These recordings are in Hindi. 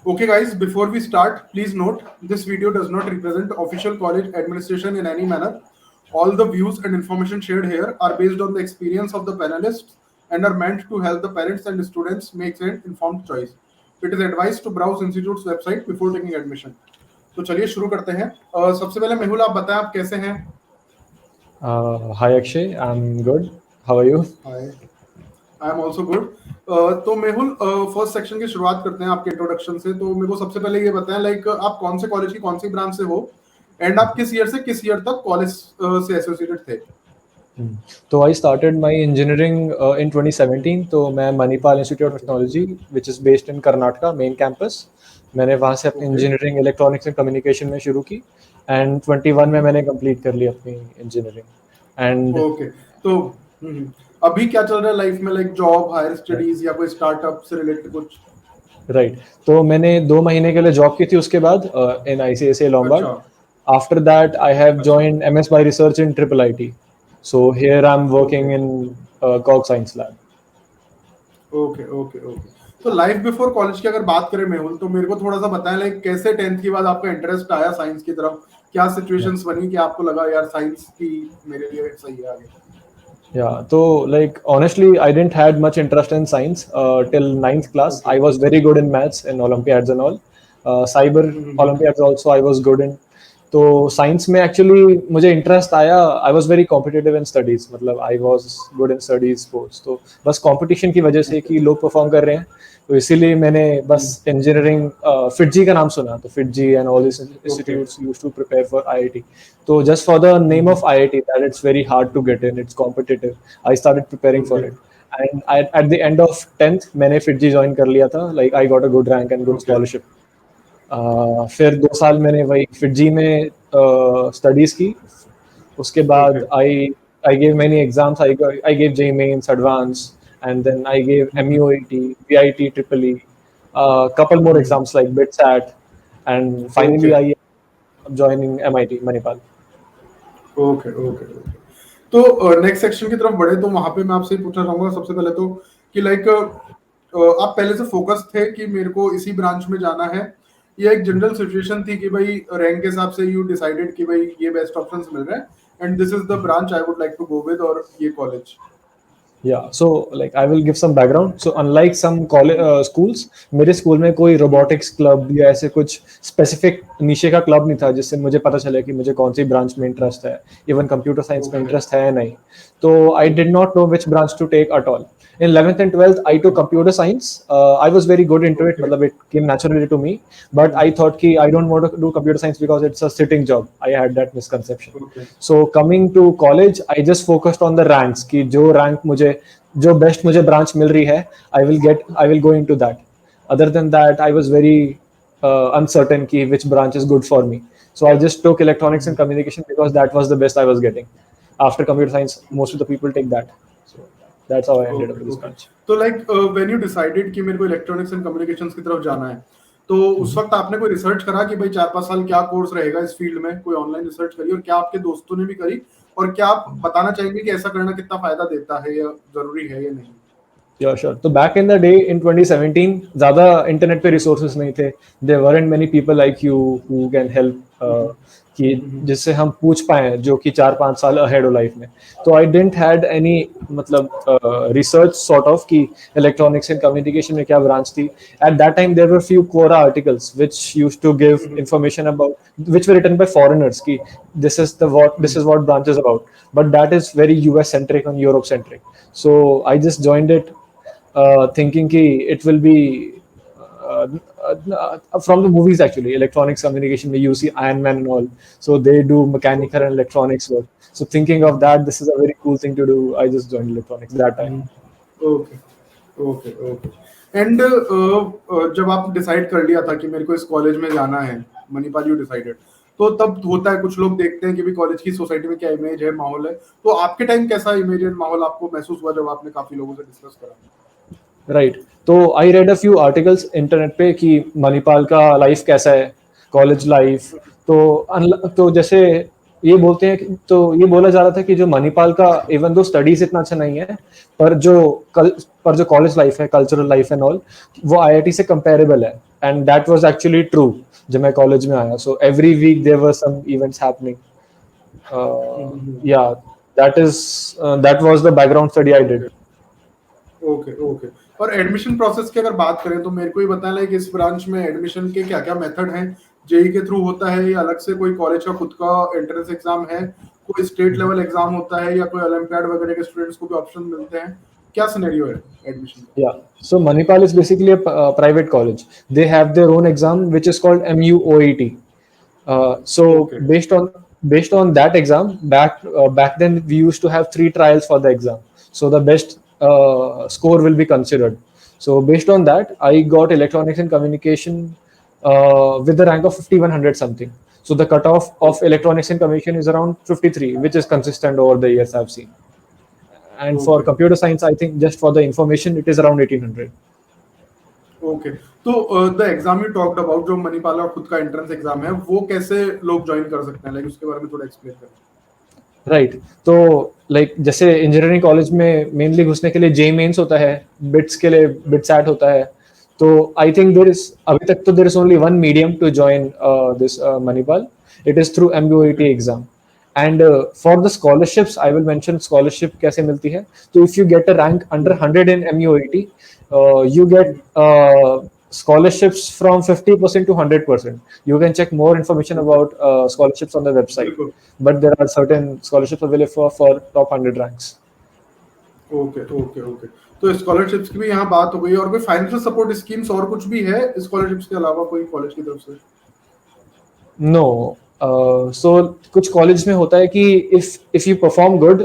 Okay, guys, before we start, please note this video does not represent official college administration in any manner. All the views and information shared here are based on the experience of the panelists and are meant to help the parents and students make an informed choice. It is advised to browse institute's website before taking admission. तो चलिए शुरू करते हैं। सबसे पहले मेहुल, आप बताएं आप कैसे हैं? Hi Akshay, I'm good. How are you? Hi, I am also good. तो मेहुल, फर्स्ट सेक्शन की शुरुआत करते हैं आपके इंट्रोडक्शन से। तो मेरे को सबसे पहले ये बताएं, लाइक आप कौन से कॉलेज की कौन सी ब्रांच से हो एंड आप किस ईयर से किस ईयर तक कॉलेज से एसोसिएटेड थे? So I started my engineering in 2017. तो मैं Manipal institute of technology which is based in Karnataka main campus, मैंने वहाँ से अपनी इंजीनियरिंग इलेक्ट्रॉनिक्स एंड कम्युनिकेशन में शुरू की एंड 21 में मैंने कंप्लीट कर ली अपनी इंजीनियरिंग एंड ओके। तो अभी क्या चल रहा है लाइफ में, लाइक जॉब, हायर स्टडीज या कोई स्टार्टअप से रिलेटेड कुछ? राइट। तो मैंने 2 महीने के लिए जॉब की थी उसके बाद इन ICICI Lombard. After that I have joined MS by Research in Triple IT. So here I'm working in Cog Science Lab. Okay okay okay. तो लाइफ बिफोर कॉलेज की अगर बात करें मेहुल, तो मेरे को थोड़ा सा बताएं, लाइक कैसे 10th के बाद आपका इंटरेस्ट आया साइंस की तरफ? क्या सिचुएशंस बनी कि आपको लगा यार साइंस की मेरे लिए सही है आगे? Yeah, so like honestly, I didn't had much interest in science till 9th class. Okay. I was very good in maths and Olympiads and all. Cyber Olympiads also I was good in. तो साइंस में एक्चुअली मुझे इंटरेस्ट आया. I was very competitive in studies, मतलब I was good in studies sports. तो बस कंपटीशन की वजह से कि लोग परफॉर्म कर रहे हैं तो इसीलिए मैंने बस इंजीनियरिंग फिटजी का नाम सुना. तो FIITJEE and all this institutes used to prepare for IIT. तो just for the name of IIT that it's very hard to get in, it's competitive, I started preparing for it and at the end of 10th मैंने फिटजी ज्वाइन कर लिया था. Like I got a good rank and good scholarship. फिर 2 साल मैंने वही फिटजी में स्टडीज़ की. उसके बाद I gave many exams. I gave JEE Mains, Advanced, and then I gave MUAT, VIT, Triple E, couple more exams like BITSAT, and finally I am joining MIT, Manipal. Okay okay okay. तो नेक्स्ट सेक्शन की तरफ बढ़े तो वहां पे मैं आपसे पूछना चाहूंगा सबसे पहले तो कि लाइक आप पहले से फोकस थे कि मेरे को इसी ब्रांच में जाना है, या एक जनरल सिचुएशन थी कि भाई रैंक के हिसाब से यू डिसाइडेड कि भाई ये बेस्ट ऑप्शंस मिल रहे हैं and this is the branch I would like to go with, और ये college? Yeah, so like I will give some background. So unlike some college schools, मेरे स्कूल में कोई robotics club या ऐसे कुछ specific नीचे का club नहीं था जिससे मुझे पता चले कि मुझे कौन सी branch में interest है. Even computer science में interest है नहीं. तो I did not know which branch to take at all. In 11th and 12th, I took computer science. I was very good into it. मतलब it came naturally to me. But I thought कि I don't want to do computer science because it's a sitting job. I had that misconception. So coming to college, I just focused on the ranks कि जो rank मुझे जो बेस्ट मुझे ब्रांच मिल रही है I will go into that. Other than that I was very uncertain कि which branch is good for me. So I just took electronics and communication because that was the best I was getting. After computer science most of the people take that. So that's how I ended up with this branch. तो लाइक व्हेन यू डिसाइडेड कि मेरे को इलेक्ट्रॉनिक्स एंड कम्युनिकेशंस की तरफ जाना है, तो उस वक्त आपने कोई रिसर्च करा कि भाई 4-5 साल क्या कोर्स रहेगा इस फील्ड में? कोई ऑनलाइन रिसर्च करी, और क्या आपके दोस्तों ने भी करी, और क्या आप बताना चाहेंगे कि ऐसा करना कितना फायदा देता है या जरूरी है या नहीं? Yeah, sure. तो back in the day in 2017 ज़्यादा इंटरनेट पे रिसोर्सेज नहीं थे. There weren't many people like you who can help कि जिससे हम पूछ पाए जो कि 4-5 साल ahead हो लाइफ में. तो I didn't had any मतलब research sort of कि electronics and communication में क्या branch थी. At that time there were few Quora articles which used to give information about, which were written by foreigners कि this is what branch is about. But that is very US centric and Europe centric. So I just joined it thinking ki it will be from the movies actually. Electronics communication where you see Iron Man and all, so they do mechanical and electronics work. So thinking of that, this is a very cool thing to do. I just joined electronics that time. Okay, okay, okay. And जब आप डिसाइड कर लिया था कि मेरे को इस कॉलेज में जाना है, मणिपाल यू डिसाइडेड, तो तब होता है कुछ लोग देखते हैं कि भी कॉलेज की सोसाइटी में क्या इमेज है, माहौल है, तो आपके टाइम कैसा इमेज एंड माहौल आपको महसूस हुआ जब आपने काफी लोगों से डिस्कस करा? राइट. तो I read a few articles internet पे कि मणिपाल का लाइफ कैसा है, कॉलेज लाइफ. तो जैसे ये बोलते हैं, तो ये बोला जा रहा था कि जो मणिपाल का इवन दो स्टडीज इतना अच्छा नहीं है, पर जो कॉलेज लाइफ है, कल्चरल लाइफ एंड ऑल, वो IIT से कंपेरेबल है. and that was actually true जब मैं college में आया. So every week there were some events happening. Yeah, that was the background study I did. Okay okay. और एडमिशन प्रोसेस की अगर बात करें तो मेरे को ही बताना है कि इस ब्रांच में एडमिशन के क्या क्या मेथड हैं. जेई के थ्रू होता है या अलग से कोई कॉलेज का खुद का एंट्रेंस एग्जाम है, कोई स्टेट लेवल एग्जाम होता है या कोई ओलंपियाड वगैरह के स्टूडेंट्स को भी ऑप्शन मिलते हैं, क्या सिनेरियो है एडमिशन का? Yeah. So Manipal is basically a private college. They have their own exam which is called MUOET. So Okay. based on that exam, back then we used to have 3 trials for the exam. So the best score will be considered. So based on that, I got electronics and communication with the rank of 5100 something. So the cutoff of electronics and communication is around 53, which is consistent over the years I've seen. And for Okay. computer science, I think just for the information, it is around 1800. Okay. तो the exam you talked about जो मणिपाल का खुद का एंट्रेंस एग्जाम है, वो कैसे लोग ज्वाइन कर सकते हैं, लाइक उसके बारे में थोड़ा एक्सप्लेन करें. राइट. तो लाइक जैसे इंजीनियरिंग कॉलेज में मेनली घुसने के लिए जेई मेंस होता है, बिट्स के लिए बिट्सैट होता है. तो आई थिंक देयर इज अभी तक तो there is only one medium to join this Manipal. It is through MUOET exam. And for the scholarships I will mention scholarship कैसे मिलती है. तो if you get a rank under 100 in MUOET, you get scholarships from 50% to 100%. You can check more information about scholarships on the website, बिल्कुल. but there are certain scholarships available for top 100 ranks. Okay okay okay. तो स्कॉलरशिप्स की भी यहाँ बात हो गई, और कोई फाइनेंशियल सपोर्ट स्कीम्स और कुछ भी है स्कॉलरशिप्स के अलावा कोई कॉलेज की तरफ से? No. So कुछ कॉलेज में होता है कि if you perform good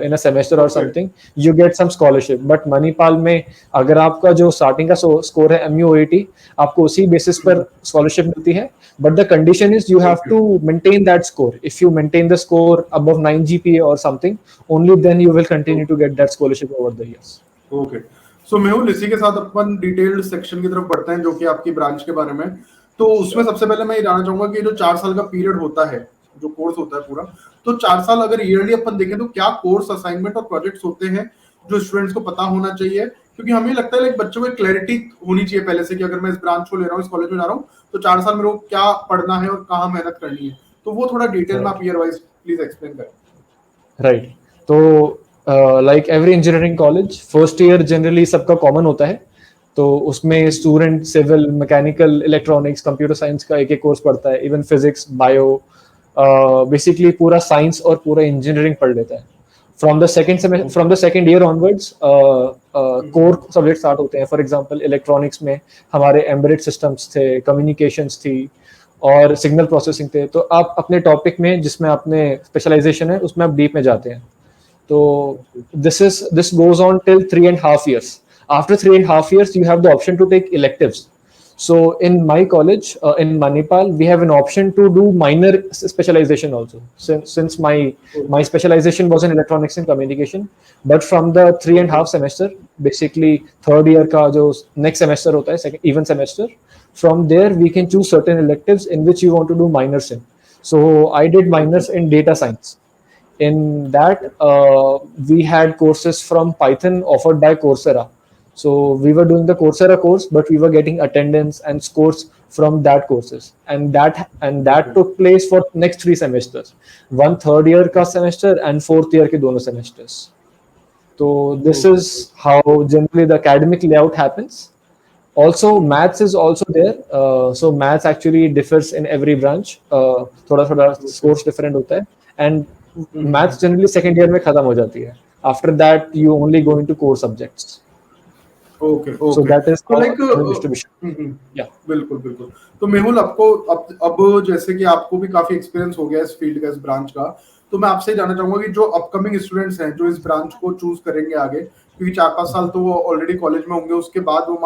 in a semester or Okay. something, you get some scholarship. But Manipal में अगर आपका जो स्टार्टिंग का स्कोर है MUOET, आपको उसी बेसिस पर स्कॉलरशिप मिलती है. But the condition is you have Okay. to maintain that score. If you maintain the score above 9 GPA or something, only then you will continue to get that scholarship over the years. Okay. So Mehul, इसी के साथ अपन डिटेल्ड सेक्शन की तरफ बढ़ते हैं जो कि आपकी ब्रांच के बारे में. तो उसमें सबसे पहले मैं ये जानना चाहूंगा कि जो 4 साल का पीरियड होता है, जो कोर्स होता है पूरा, तो 4 साल अगर ईयरली अपन देखें तो क्या कोर्स असाइनमेंट और प्रोजेक्ट्स होते हैं जो स्टूडेंट्स को पता होना चाहिए? क्योंकि हमें लगता है लाइक बच्चों को क्लैरिटी होनी चाहिए पहले से कि अगर मैं इस ब्रांच को ले रहा हूँ, इस कॉलेज में जा रहा हूँ, तो 4 साल मेरे को क्या पढ़ना है और कहाँ मेहनत करनी है. तो वो थोड़ा डिटेल में आप ईयर वाइज प्लीज एक्सप्लेन करें. राइट. तो like every engineering college first year generally सबका कॉमन होता है. तो उसमें student civil, mechanical, electronics, computer science का एक एक कोर्स पढ़ता है. इवन फिजिक्स, बायो, बेसिकली पूरा साइंस और पूरा इंजीनियरिंग पढ़ लेता है. From the second year onwards core subject start होते हैं. फॉर एग्जांपल इलेक्ट्रॉनिक्स में हमारे एम्बेडेड सिस्टम्स थे, कम्युनिकेशंस थी और सिग्नल प्रोसेसिंग थे. तो आप अपने टॉपिक में जिसमें अपने स्पेशलाइजेशन है उसमें आप डीप में जाते हैं. तो this goes on till 3.5 years. After 3.5 years, you have the option to take electives. So in my college, in Manipal, we have an option to do minor specialization also. Since my specialization was in electronics and communication, but from the 3.5 semester, basically third year का जो next semester होता है, second even semester, from there we can choose certain electives in which you want to do minors in. So I did minors in data science. In that, we had courses from Python offered by Coursera. So we were doing the Coursera course, but we were getting attendance and scores from that courses, and that took place for next 3 semesters. One third year ka semester and fourth year ke dono semesters. So this is how generally the academic layout happens. Also, maths is also there. So maths actually differs in every branch. थोड़ा scores different होता है. And maths generally second year में खत्म हो जाती है. After that, you only go into core subjects. Okay okay. So that is तो how like the distribution. Yeah. बिल्कुल बिल्कुल. तो मेहुल, आपको अब जैसे कि आपको भी काफी एक्सपीरियंस हो गया इस फील्ड का, इस ब्रांच का, तो मैं आपसे जानना चाहूंगा कि जो अपकमिंग स्टूडेंट्स हैं जो इस ब्रांच को चूज करेंगे आगे, क्योंकि 4-5 साल तो वो ऑलरेडी कॉलेज में होंगे, उसके बाद वो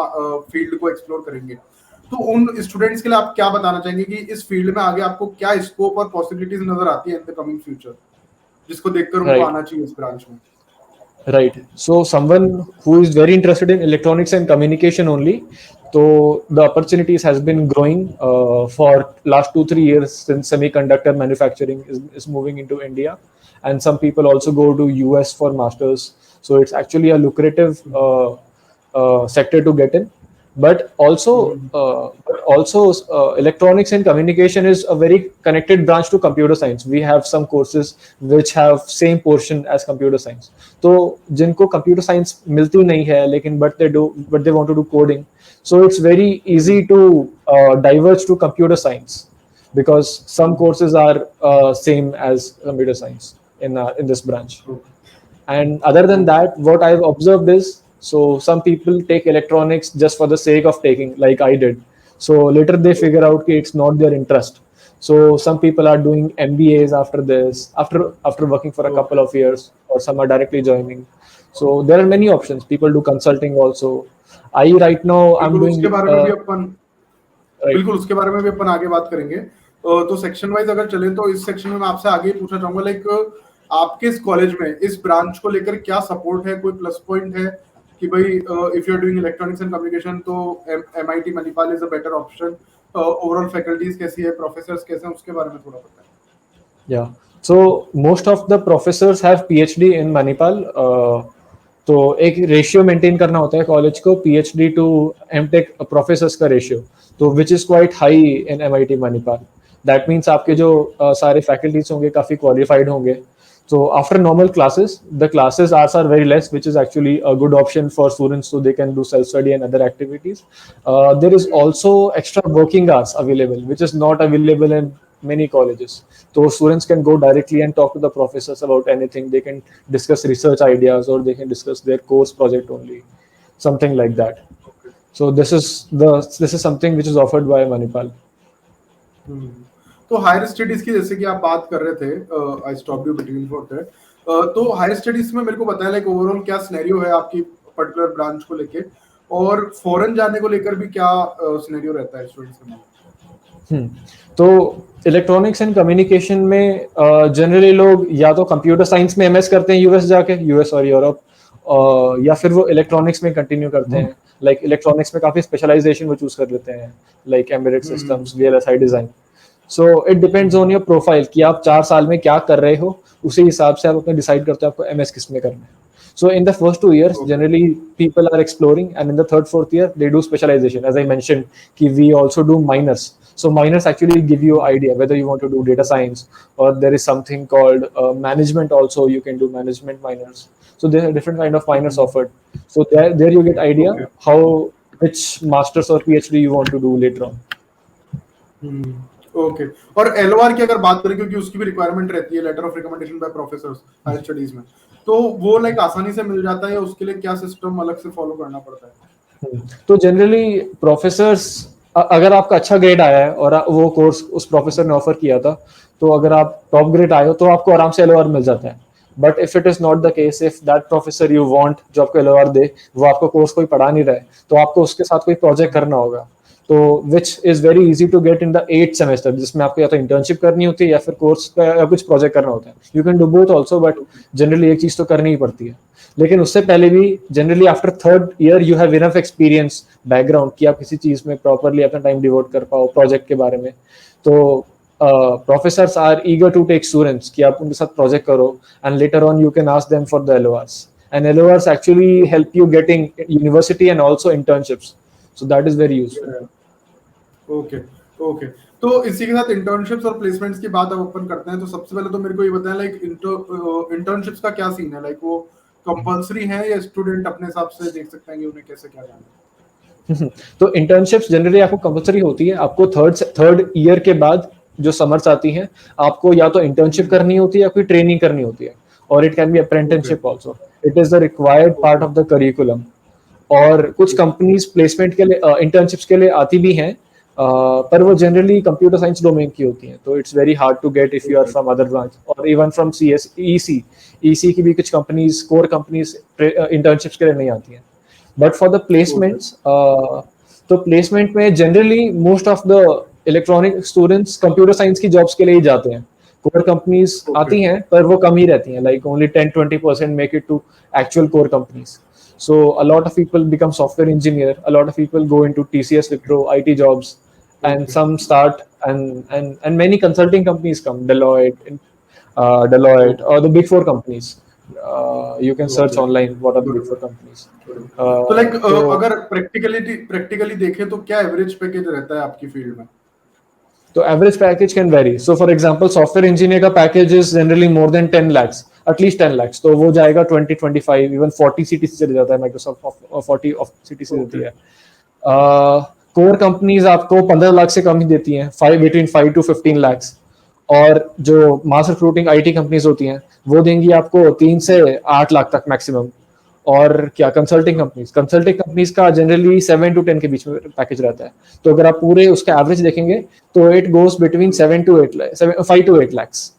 फील्ड को एक्सप्लोर करेंगे, तो उन स्टूडेंट्स के लिए आप क्या बताना चाहेंगे कि इस फील्ड में आगे आपको क्या स्कोप और पॉसिबिलिटीज नजर आती है इन द कमिंग फ्यूचर, जिसको देखकर उनको आना चाहिए इस ब्रांच में? Right. So someone who is very interested in electronics and communication only, so the opportunities has been growing for last 2-3 years since semiconductor manufacturing is moving into India, and some people also go to US for masters. So it's actually a lucrative sector to get in. But also electronics and communication is a very connected branch to computer science. We have some courses which have same portion as computer science. तो जिनको computer science मिलती नहीं है लेकिन but they want to do coding, so it's very easy to diverge to computer science because some courses are same as computer science in this branch. And other than that, what I've observed is, so some people take electronics just for the sake of taking, like I did. So later they figure out that it's not their interest. So some people are doing MBAs after this, after working for a couple of years, or some are directly joining. So there are many options. People do consulting also. I right now I'm बिल्कुल doing उसके बारे में भी अपन right. बिल्कुल उसके बारे में भी अपन आगे बात करेंगे। तो सेक्शन वाइज अगर चलें तो इस सेक्शन में मैं आपसे आगे ही पूछना चाहूंगा, लाइक आपके इस कॉलेज में इस ब्रांच को लेकर क्या सपोर्ट है, कोई प्लस पॉइंट है कि भाई if you are doing electronics and communication तो MIT Manipal is a better option, overall faculties कैसी है, प्रोफेसर्स कैसे हैं, उसके बारे में थोड़ा बताएं। Yeah. So most of the professors have PhD in Manipal. तो एक रेशियो मेंटेन करना होता है कॉलेज को, PhD टू MTech प्रोफेसर्स का रेशियो, तो which is quite high in MIT Manipal. That means आपके जो सारे फैकल्टीज होंगे काफी क्वालिफाइड होंगे. So after normal classes, the classes hours are very less, which is actually a good option for students so they can do self-study and other activities. There is also extra working hours available, which is not available in many colleges. So students can go directly and talk to the professors about anything. They can discuss research ideas or they can discuss their course project only, something like that. So this is something which is offered by Manipal. तो हायर स्टडीज की जैसे कि आप बात कर रहे थे, I stop you between for that, तो हायर स्टडीज में मेरे को बताया लाइक ओवरऑल क्या सिनेरियो है आपकी पर्टिकुलर ब्रांच को लेके, और फॉरेन जाने को लेकर भी क्या सिनेरियो रहता है स्टूडेंट्स के। तो इलेक्ट्रॉनिक्स एंड कम्युनिकेशन में जनरली लोग या तो कंप्यूटर साइंस में MS करते हैं यूएस जाके, यूएस और यूरोप, या फिर वो इलेक्ट्रॉनिक्स में कंटिन्यू करते हैं. लाइक इलेक्ट्रॉनिक्स में काफी स्पेशलाइजेशन वो चूज कर लेते हैं, like embedded systems, VLSI design. So it depends on your profile कि आप 4 साल में क्या कर रहे हो, उसी हिसाब से आप अपना डिसाइड करते हो आपको MS किस में करना है. So in the first 2 years, generally people are exploring, and in the third, fourth year, they do specialization. As I mentioned, we also do minors. So minors actually give you idea whether you want to do data science, or there is something called management also. You can do management minors. So there are different kind of minors offered. So there you get idea how which masters or PhD you want to do later on. Okay. और LOR की अगर बात करें, क्योंकि उसकी भी रिक्वायरमेंट रहती है, letter of recommendation by professors higher studies में, तो वो लाइक आसानी से मिल जाता है या उसके लिए क्या सिस्टम अलग से फॉलो करना पड़ता है? तो जनरली प्रोफेसर्स, अगर आपका अच्छा ग्रेड आया है और वो कोर्स उस प्रोफेसर ने ऑफर किया था, तो अगर आप टॉप ग्रेड आए हो तो आपको आराम से LOR मिल जाता है. But if it is not the case, if that professor you want जो आपको LOR दे, वो आपको कोर्स कोई पढ़ा नहीं रहा है, तो आपको उसके साथ कोई प्रोजेक्ट करना होगा. तो which is very easy to get in the 8th semester, जिसमें आपको या तो इंटर्नशिप करनी होती है या फिर कोर्स का या कुछ प्रोजेक्ट करना होता है. You can do both also, but generally एक चीज तो करनी ही पड़ती है. लेकिन उससे पहले भी generally after 3rd year you have enough experience background कि आप किसी चीज में प्रॉपरली अपना टाइम डिवोट कर पाओ प्रोजेक्ट के बारे में. तो professors are eager to take students कि आप उनके साथ प्रोजेक्ट करो, and later on you can ask them for the LORs. And LORs actually help you getting university and also internships. So that is very useful. Okay. तो इसी के साथ इंटर्नशिप्स और प्लेसमेंट्स की बात अब अपन करते हैं. तो सबसे पहले तो मेरे को ये बताएं लाइक इंटर्नशिप्स का क्या सीन है, लाइक वो कंपलसरी है या स्टूडेंट अपने हिसाब से देख सकते हैं कि उन्हें कैसे क्या करना है? तो इंटर्नशिप्स जनरली आपको कंपलसरी होती है. आपको थर्ड ईयर के बाद जो समर्स आती हैं, आपको या तो इंटर्नशिप करनी होती है या कोई ट्रेनिंग करनी होती है, और it can be apprenticeship also. It is the required part of the curriculum. और कुछ कंपनीज प्लेसमेंट के लिए इंटर्नशिप्स के लिए आती भी हैं, पर वो जनरली कंप्यूटर साइंस डोमेन की होती हैं, तो it's very hard to get if you are from other branch और इवन फ्रॉम EC की भी कुछ कंपनीज, कोर कंपनीज इंटर्नशिप्स के लिए नहीं आती हैं. बट फॉर द प्लेसमेंट्स, तो प्लेसमेंट में generally most of the electronic students computer science की जॉब्स के लिए ही जाते हैं. कोर कंपनीज आती हैं पर वो कम ही रहती हैं, like only 10-20% make it to actual core companies. So a lot of people become software engineer, a lot of people go into TCS, Wipro, IT jobs, and some start and many consulting companies come, Deloitte or the big 4 companies. You can search Okay. online what are the Good. big four companies. तो लाइक तो अगर प्रैक्टिकली देखें तो क्या एवरेज पैकेज रहता है आपकी फील्ड में? तो average package can vary. So for example software engineer का package is generally more than 10 lakhs, at least 10 lakhs. तो वो जाएगा 20-25, इवन 40 सीटी से चले जाता है. माइक्रोसॉफ्ट 40 ऑफ सीटी से देती ओके. है. कोर कंपनीज आपको 15 लाख से कम ही देती हैं, 5 to 15 lakhs. और जो मास रिक्रूटिंग आईटी कंपनीज होती हैं वो देंगी आपको 3 से 8 लाख तक मैक्सिमम. और क्या कंसल्टिंग कंपनीज का जनरली 7 to 10 के बीच में पैकेज रहता है. तो अगर आप पूरे उसका एवरेज देखेंगे तो it goes between 5 to 8 lakhs.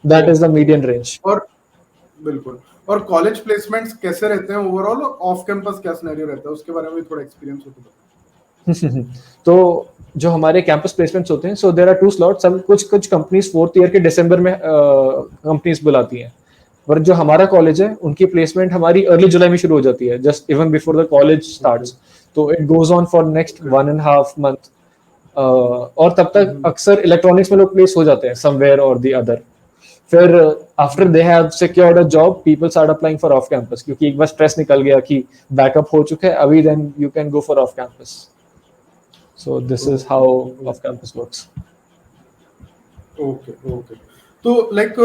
That is the okay. Median range. और बिल्कुल. और कॉलेज प्लेसमेंट्स कैसे रहते हैं ओवरऑल? ऑफ कैंपस क्या सिनेरियो रहता है उसके बारे में भी थोड़ा एक्सपीरियंस हो तो? तो जो हमारे कैंपस प्लेसमेंट्स होते हैं, सो देयर आर 2 slots. सब कुछ कंपनीज 4th ईयर के दिसंबर में कंपनीज बुलाती हैं. पर जो हमारा कॉलेज है उनकी प्लेसमेंट हमारी अर्ली जुलाई में शुरू हो जाती है, just even before the college starts. तो it goes on for next 1.5 month. और तब तक अक्सर इलेक्ट्रॉनिक्स में लोग प्लेस हो जाते हैं समवेयर और द अदर. फिर after they have secured a job, people start applying for off campus, क्योंकि एक बार स्ट्रेस निकल गया कि बैकअप हो चुका है अभी, then you can go for off campus. So this is how off campus works. Okay. Okay. तो लाइक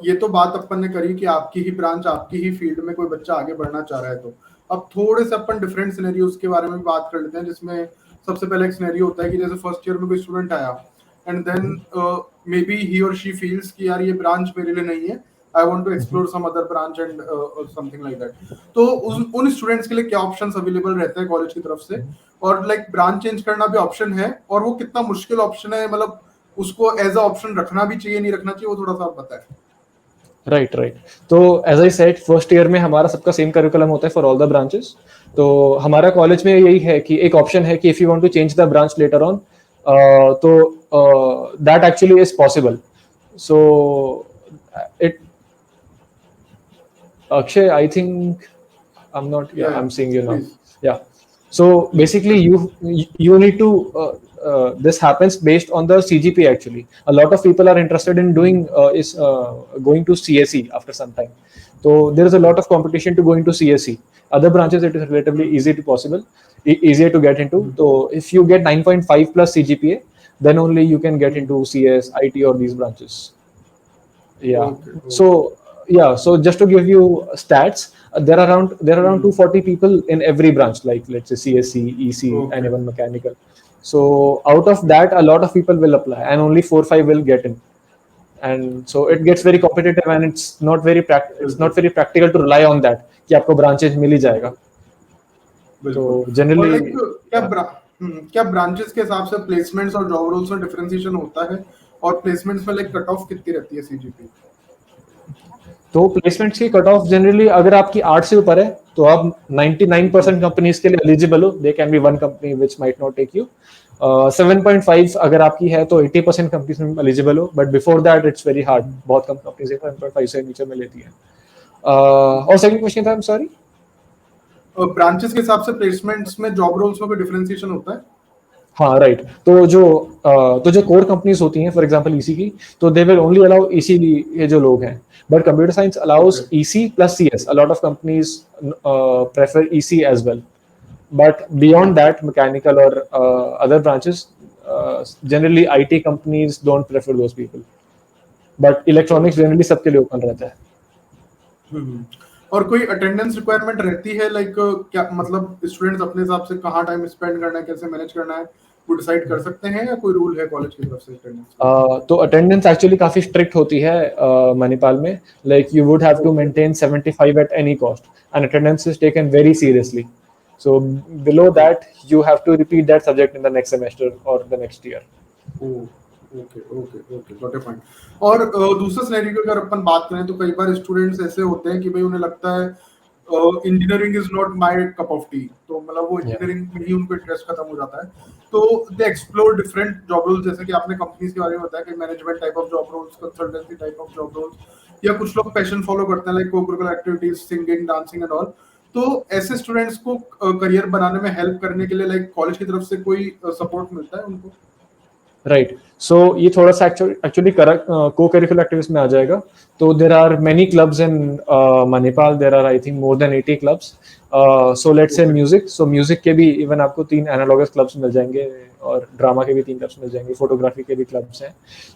ये तो बात अपन ने करी कि आपकी ही ब्रांच, आपकी ही फील्ड में कोई बच्चा आगे बढ़ना चाह रहा है. तो अब थोड़े से अपन डिफरेंट सिनेरियोज के बारे में भी बात कर लेते हैं, जिसमें सबसे पहले एक सिनेरियो होता है कि जैसे फर्स्ट ईयर में कोई स्टूडेंट आया एंड देन मे बी ही और शी फील्स कि यार ये ब्रांच मेरे लिए नहीं है, I want to explore some other branch and something like that. तो उन स्टूडेंट्स के लिए क्या ऑप्शंस अवेलेबल रहते हैं कॉलेज की तरफ से? और लाइक ब्रांच चेंज करना भी ऑप्शन है, और वो कितना मुश्किल ऑप्शन है, मतलब उसको एज अ ऑप्शन रखना भी चाहिए, नहीं रखना चाहिए, वो थोड़ा सा आप बताएं. राइट. तो as I said, first year में हमारा सबका सेम करिकुलम होता है फॉर ऑल द ब्रांचेस. तो हमारा कॉलेज में यही है कि एक ऑप्शन है कि if you want to change the branch later on, तो that actually is possible. So it Akshay, I think I'm not. Yeah, Yeah, I'm seeing you now. please. Yeah. So basically, you need to. This happens based on the CGP. Actually, a lot of people are interested in doing is going to CSE after some time. So there is a lot of competition to go into CSE. Other branches it is relatively easier to get into. So if you get 9.5 plus CGPA, then only you can get into CS, IT, or these branches. Yeah. Okay. So yeah. So just to give you stats, there are around 240 people in every branch, like let's say CSC, EC, Okay. and even mechanical. So out of that, a lot of people will apply, and only 4-5 will get in. And so it gets very competitive, and it's not very practical to rely on that कि आपको branches मिल ही जाएगा. बिल्कुल. तो generally, और लाइक क्या ब्रांचेस के हिसाब से प्लेसमेंट्स और जॉब रोल्स में डिफरेंशिएशन होता है? और प्लेसमेंट्स में लाइक कट ऑफ कितनी रहती है सीजीपी? तो प्लेसमेंट्स की कट ऑफ जनरली अगर आपकी 8 से ऊपर है तो आप 99% कंपनीज के लिए एलिजिबल हो. They can be one company which might not take you. 7.5 अगर आपकी है तो 80% कंपनीज में एलिजिबल हो, but before that it's very hard. बहुत कम कंपनीज 7.5 से नीचे में लेती है. और सेकंड क्वेश्चन था, आई एम सॉरी. ब्रांचेस के हिसाब से प्लेसमेंट्स में जॉब रोल्स में कोई डिफरेंशिएशन होता है? हाँ, राइट. तो जो कोर कंपनीज होती हैं, फॉर एग्जांपल ईसी की, तो they will only allow EC ये जो लोग हैं. But computer science allows EC plus CS. A lot of companies prefer EC as well. But beyond that, mechanical or other branches, generally IT companies don't prefer those people. But electronics generally सबके लिए open रहता है. और कोई अटेंडेंस रिक्वायरमेंट रहती है? लाइक क्या मतलब स्टूडेंट्स अपने हिसाब से कहाँ टाइम स्पेंड करना है, कैसे मैनेज करना है, वो डिसाइड कर सकते हैं, या कोई रूल है कॉलेज की तरफ से अटेंडेंस? तो अटेंडेंस एक्चुअली काफी स्ट्रिक्ट होती है मणिपाल में. Like you would have to maintain 75 at any cost, and attendance is taken very seriously. So below that, you have to repeat that subject in the next semester or the next year. Okay. Got it. Point. और दूसरा सिनेरियो की अगर अपन बात करें तो कई बार स्टूडेंट्स ऐसे होते हैं कि भाई उन्हें लगता है engineering is not my cup of T, तो मतलब वो इंजीनियरिंग में ही उनको इंटरेस्ट खत्म हो जाता है. तो they explore different job roles, जैसे कि आपने कंपनीज के बारे में बताया कि management type of job roles, consultancy type of job roles, या कुछ लोग पैशन फॉलो करते हैं like co-curricular activities, singing, dancing and all. तो ऐसे स्टूडेंट्स को करियर बनाने में हेल्प करने के लिए लाइक कॉलेज की तरफ से कोई सपोर्ट मिलता है उनको? राइट, सो ये थोड़ा सा एक्चुअली को करिकुलर एक्टिविटीज में आ जाएगा. तो there are many clubs in Manipal. There are I think more than 80 clubs. So let's say Okay. Music. So music के भी इवन आपको 3 एनालॉगस क्लब्स मिल जाएंगे, और ड्रामा के भी 3 क्लब्स मिल जाएंगे, फोटोग्राफी के भी क्लब्स हैं.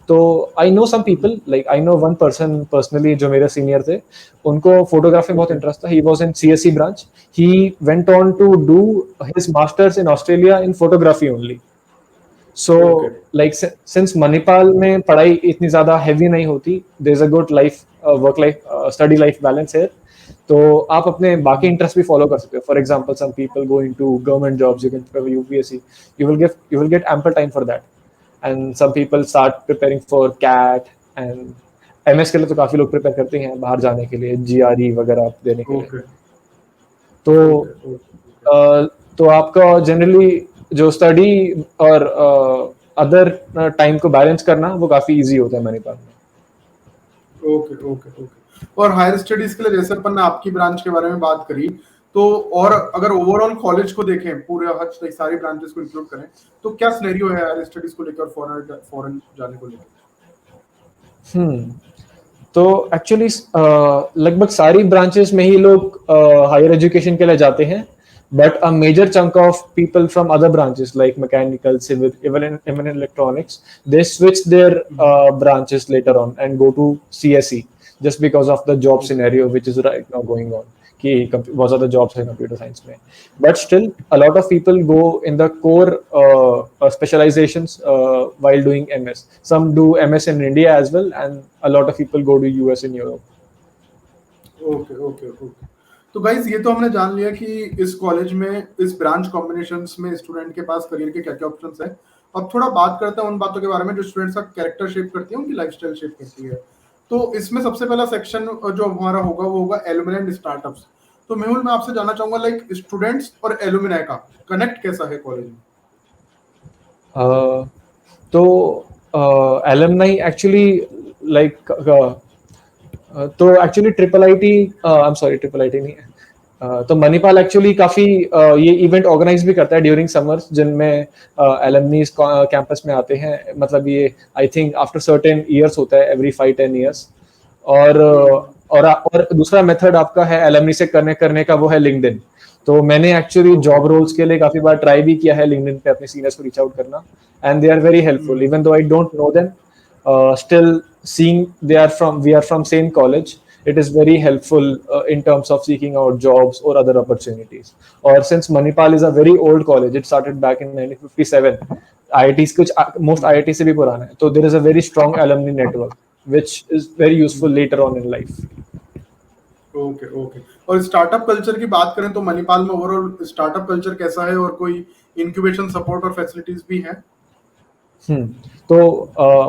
तो I know some people, like I know one person personally जो मेरे सीनियर थे, उनको फोटोग्राफी में बहुत Okay. इंटरेस्ट था. He was in CSC branch. He went on to do his masters in Australia in photography only. So Okay. Like since Manipal में पढ़ाई इतनी ज्यादा हैवी नहीं होती, there is a good life, work life, study life balance है. तो आप अपने बाकी इंटरेस्ट भी फॉलो कर सकते हो. For example some people go into government jobs, you can prepare UPSC, you will get ample time for that. And some people start preparing for CAT. And MS के लिए तो काफी लोग प्रिपेयर करते हैं बाहर जाने के लिए, जीआरई वगैरह देने के लिए. Okay. तो Okay. Okay. तो आपका जनरली जो स्टडी और अदर टाइम को बैलेंस करना वो काफी इजी होता है मणिपाल में. Okay okay okay. और हायर स्टडीज के लिए जैसे अपन ने आपकी ब्रांच के बारे में बात करी, तो और अगर ओवरऑल कॉलेज को देखें, पूरे हर सारी ब्रांचेस को इंक्लूड करें, तो क्या सिनेरियो है हायर स्टडीज को लेकर, फॉरेन जाने को लेकर? तो एक्चुअली लगभग सारी ब्रांचेस में ही लोग हायर एजुकेशन के लिए जाते हैं. But a major chunk of people from other branches like mechanical, civil, even in electronics, they switch their branches later on and go to CSE just because of the job scenario which is right now going on. कि बहुत ज़्यादा जॉब्स है कंप्यूटर साइंस में. But still a lot of people go in the core specializations while doing MS. Some do MS in India as well, and a lot of people go to US in Europe. Okay okay okay. तो गाइस ये तो हमने जान लिया कि इस कॉलेज में, इस ब्रांच कॉम्बिनेशंस में स्टूडेंट के पास करियर के क्या क्या ऑप्शंस है. अब थोड़ा बात करते हैं उन बातों के बारे में जो स्टूडेंट्स का कैरेक्टर शेप करती है, उनकी लाइफस्टाइल शेप करती है. तो इसमें सबसे पहला सेक्शन जो हमारा होगा वो होगा एलुमनाई एंड स्टार्टअप्स. तो मेहुल, मैं आपसे जानना चाहूंगा लाइक स्टूडेंट्स और एलुमनाई का कनेक्ट कैसा है कॉलेज में? तो एलुमनाई एक्चुअली लाइक तो actually triple IT, I am sorry triple IT नहीं है. तो मणिपाल एक्चुअली काफी ये इवेंट ऑर्गेनाइज भी करता है ड्यूरिंग समर्स, जिनमें एलुमनीज कैंपस में आते हैं. मतलब ये I think after certain years होता है, एवरी 5-10 ईयर्स. और और दूसरा मेथड आपका है एलुमनी से करने का, वो है लिंक्डइन. तो मैंने एक्चुअली जॉब रोल्स के लिए काफी बार ट्राई भी किया है लिंक्डइन पे अपने सीनियर्स को रीच आउट करना, and they are very helpful even though I don't know them. Still seeing we are from same college, it is very helpful in terms of seeking out jobs or other opportunities. Or since Manipal is a very old college, it started back in 1957. IITs कुछ most IIT से भी पुराना है, तो there is a very strong alumni network which is very useful later on in life. Okay okay. और स्टार्टअप कल्चर की बात करें तो मणिपाल में ओवरऑल स्टार्टअप कल्चर कैसा है, और कोई इंक्यूबेशन सपोर्ट और फैसिलिटीज भी हैं? तो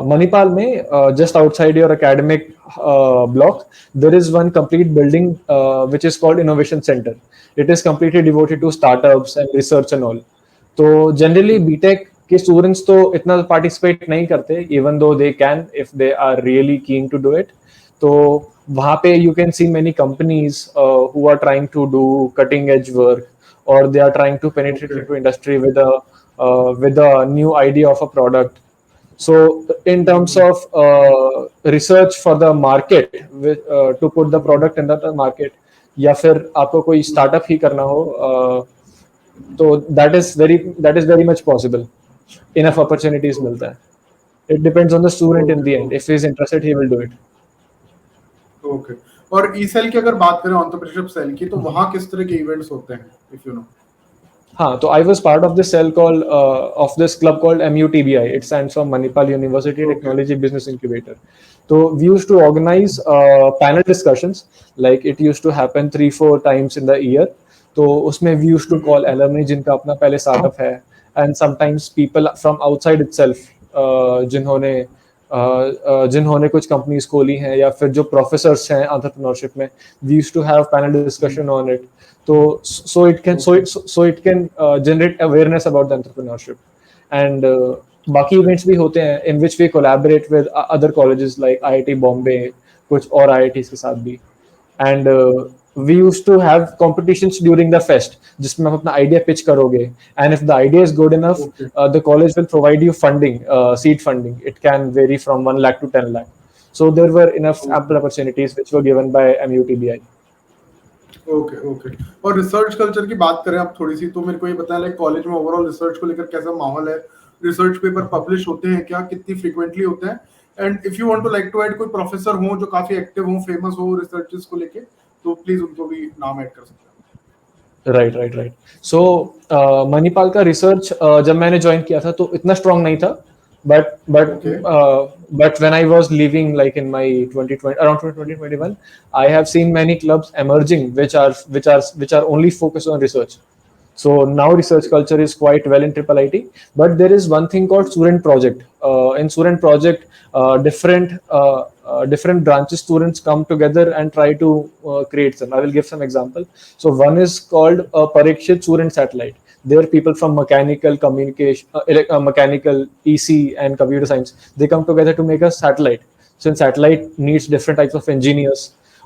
मणिपाल में just outside your academic block there is one complete building which is called innovation centre. It is completely devoted to startups and research and all. तो जनरली बीटेक के स्टूडेंट्स तो इतना पार्टिसिपेट नहीं करते, even though they can if they are really keen to do it. तो वहाँ पे you can see many companies who are trying to do cutting edge work, और they are trying to penetrate into industry with a new idea of a product. So in terms of research for the market, to put the product in the market, या फिर आपको कोई स्टार्टअप ही करना हो, तो that is very much possible. Enough opportunities मिलता है. It depends on the student in the end. If he is interested, he will do it. Okay. और ई सेल की अगर बात करें, एंटरप्रेन्योरशिप सेल की, तो वहाँ किस तरह के इवेंट्स होते हैं, इफ यू नो? हाँ, तो I was part of this cell called of this club called MUTBI. It stands for Manipal University Technology Business Incubator. So we used to organize panel discussions. Like it used to happen 3-4 times in the year. तो उसमें we used to call alumni जिनका अपना पहले startup है, and sometimes people from outside itself जिन्होंने कुछ कंपनीज खोली हैं, या फिर जो प्रोफेसर्स हैं एंटरप्रेन्योरशिप में, we used to have panel discussion on it. तो so it can generate awareness about the entrepreneurship. And बाकी इवेंट्स भी होते हैं in which we collaborate with other colleges like IIT Bombay, कुछ और IITs के साथ भी. And we used to have competitions during the fest जिसमें आप अपना idea pitch करोगे, and if the idea is good enough, Okay. the college will provide you funding, seed funding. It can vary from 1 lakh to 10 lakh. So there were enough Okay. ample opportunities which were given by MUTBI. Okay okay. और रिसर्च कल्चर की बात करें आप थोड़ी सी, तो मेरे को ये बताएं लाइक कॉलेज में ओवरऑल रिसर्च को लेकर कैसा माहौल है, रिसर्च पेपर पब्लिश होते हैं क्या, कितनी फ्रीक्वेंटली होते हैं, and if you want to like to add कोई प्रोफेसर हो जो काफी एक्टिव हो, फेमस हो रिसर्चेस को लेके, तो प्लीज उनको भी नाम ऐड कर सकते हैं। राइट। सो मणिपाल का रिसर्च जब मैंने ज्वाइन किया था तो इतना स्ट्रांग नहीं था, but but Okay. but when I was leaving, like in my 2020, around 2021, I have seen many clubs emerging which are only focused on research. So now research culture is quite well in triple IT, but there is one thing called student project. In student project, different branches students come together and try to create some. I will give some example. So one is called Parikshit Student Satellite. There are people from mechanical, communication, mechanical, EC, and computer science. They come together to make a satellite. Since satellite needs different types of engineers,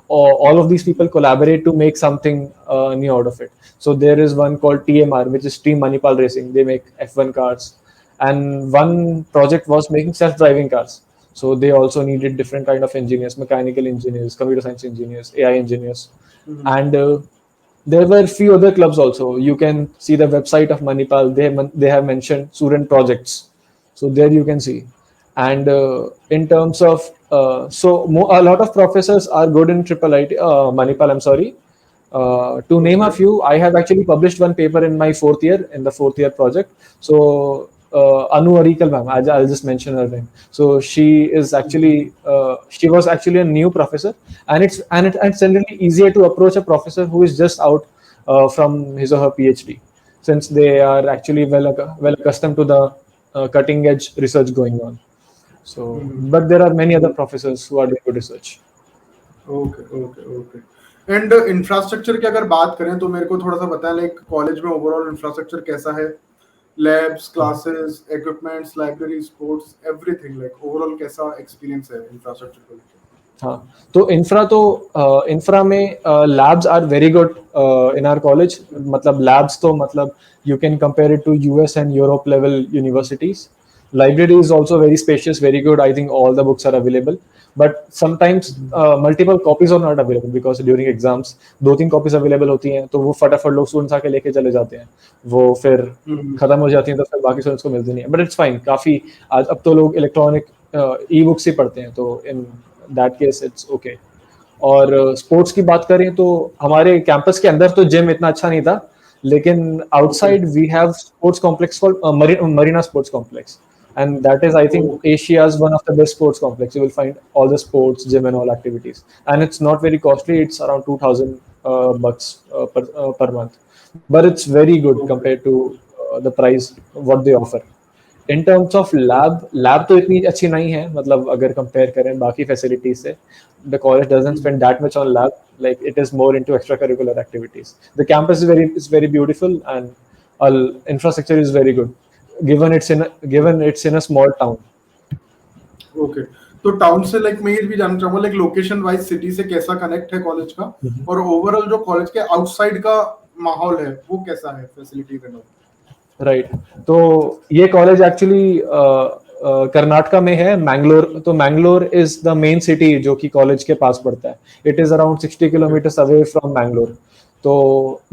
all of these people collaborate to make something new out of it. So there is one called TMR, which is Team Manipal Racing. They make F1 cars, and one project was making self-driving cars. So they also needed different kind of engineers, mechanical engineers, computer science engineers, AI engineers, and there were few other clubs also. You can see the website of Manipal. They have mentioned student projects, so there you can see. And in terms of a lot of professors are good in triple IT Manipal. I'm sorry. To name a few, I have actually published one paper in my fourth year project. So Anu Arikal ma'am, I'll just mention her name. So she is actually she was actually a new professor, and it's generally easier to approach a professor who is just out from his or her PhD, since they are actually well accustomed to the cutting edge research going on. So, but there are many other professors who are doing good research. Okay okay okay. And infrastructure की अगर बात करें तो मेरे को थोड़ा सा बताएं लाइक कॉलेज में ओवरऑल इंफ्रास्ट्रक्चर कैसा है, labs, classes, equipments, library, sports, everything, like overall कैसा एक्सपीरियंस है इंफ्रास्ट्रक्चर को लेकर। हाँ, तो इंफ्रा में labs are very good in our college. मतलब लैब्स तो मतलब you can compare it to US and Europe level universities. Library is also very spacious, very good. I think all the books are available, but sometimes multiple copies are not available because during exams 2-3 copies available होती हैं, तो वो फटाफट लोग स्टूडेंट्स आके लेके चले जाते हैं, वो फिर खत्म हो जाती हैं, तो फिर बाकी स्टूडेंट्स को मिलती नहीं है. But it's fine. काफी आज अब तो लोग इलेक्ट्रॉनिक ई बुक्स ही पढ़ते हैं, तो in that case it's okay. और स्पोर्ट्स की बात करें तो हमारे कैंपस के अंदर तो जिम इतना अच्छा नहीं था, लेकिन outside we have sports complex called Marina sports complex, and that is, I think, Asia's one of the best sports complex. You will find all the sports, gym, and all activities, and it's not very costly. It's around $2,000 per month, but it's very good compared to the price what they offer. In terms of lab तो इतनी अच्छी नहीं है, मतलब अगर कंपेयर करें बाकी फैसिलिटीज से. The college doesn't spend that much on lab. Like it is more into extracurricular activities. The campus is very beautiful, and infrastructure is very good. Given it's in a small town. Okay, तो टाउन से लाइक मैं ये भी जानना चाहूंगा लाइक लोकेशन वाइज सिटी से कैसा कनेक्ट है कॉलेज का, और ओवरऑल जो कॉलेज के आउटसाइड का माहौल है वो कैसा है, फैसिलिटीज एंड ऑल. राइट. तो ये कॉलेज एक्चुअली कर्नाटका में है, मैंगलोर. तो Mangalore is the main city जो कि कॉलेज के पास पड़ता है. It is around 60 kilometres away from Mangalore. तो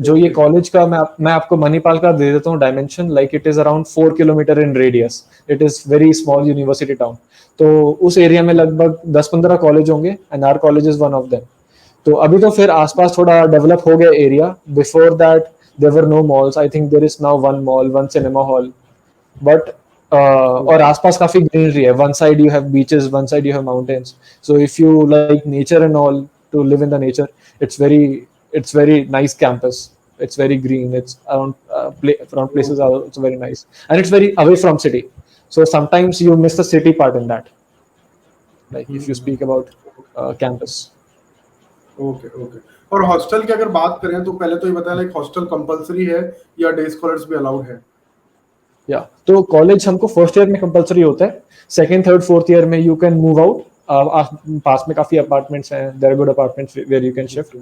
जो ये कॉलेज का मैं आपको मणिपाल का दे देता हूँ dimension. Like it is around 4 kilometre in radius. It is very small university town. तो उस एरिया में लगभग 10-15 कॉलेज होंगे, and our college is one of them. तो अभी तो फिर आसपास थोड़ा डेवलप हो गया area. Before that there were no malls. I think there is now one mall, one cinema hall, but और आसपास काफी ग्रीनरी है. One side you have beaches, one side you have mountains. So if you like nature and all, to live in the nature, it's very nice campus. It's very green. It's around places are also very nice, and it's very away from city. So sometimes you miss the city part in that. Like if you speak about campus. Okay okay. और हॉस्टल की अगर बात करें तो पहले तो ये बताया लाइक हॉस्टल कंपलसरी है या डे स्कॉलर्स भी अलाउड है. या तो कॉलेज हमको फर्स्ट ईयर में कंपलसरी होता है. सेकंड, थर्ड, फोर्थ ईयर में यू कैन मूव आउट. पास में काफी अपार्टमेंट्स हैं, there are good apartments where you can shift.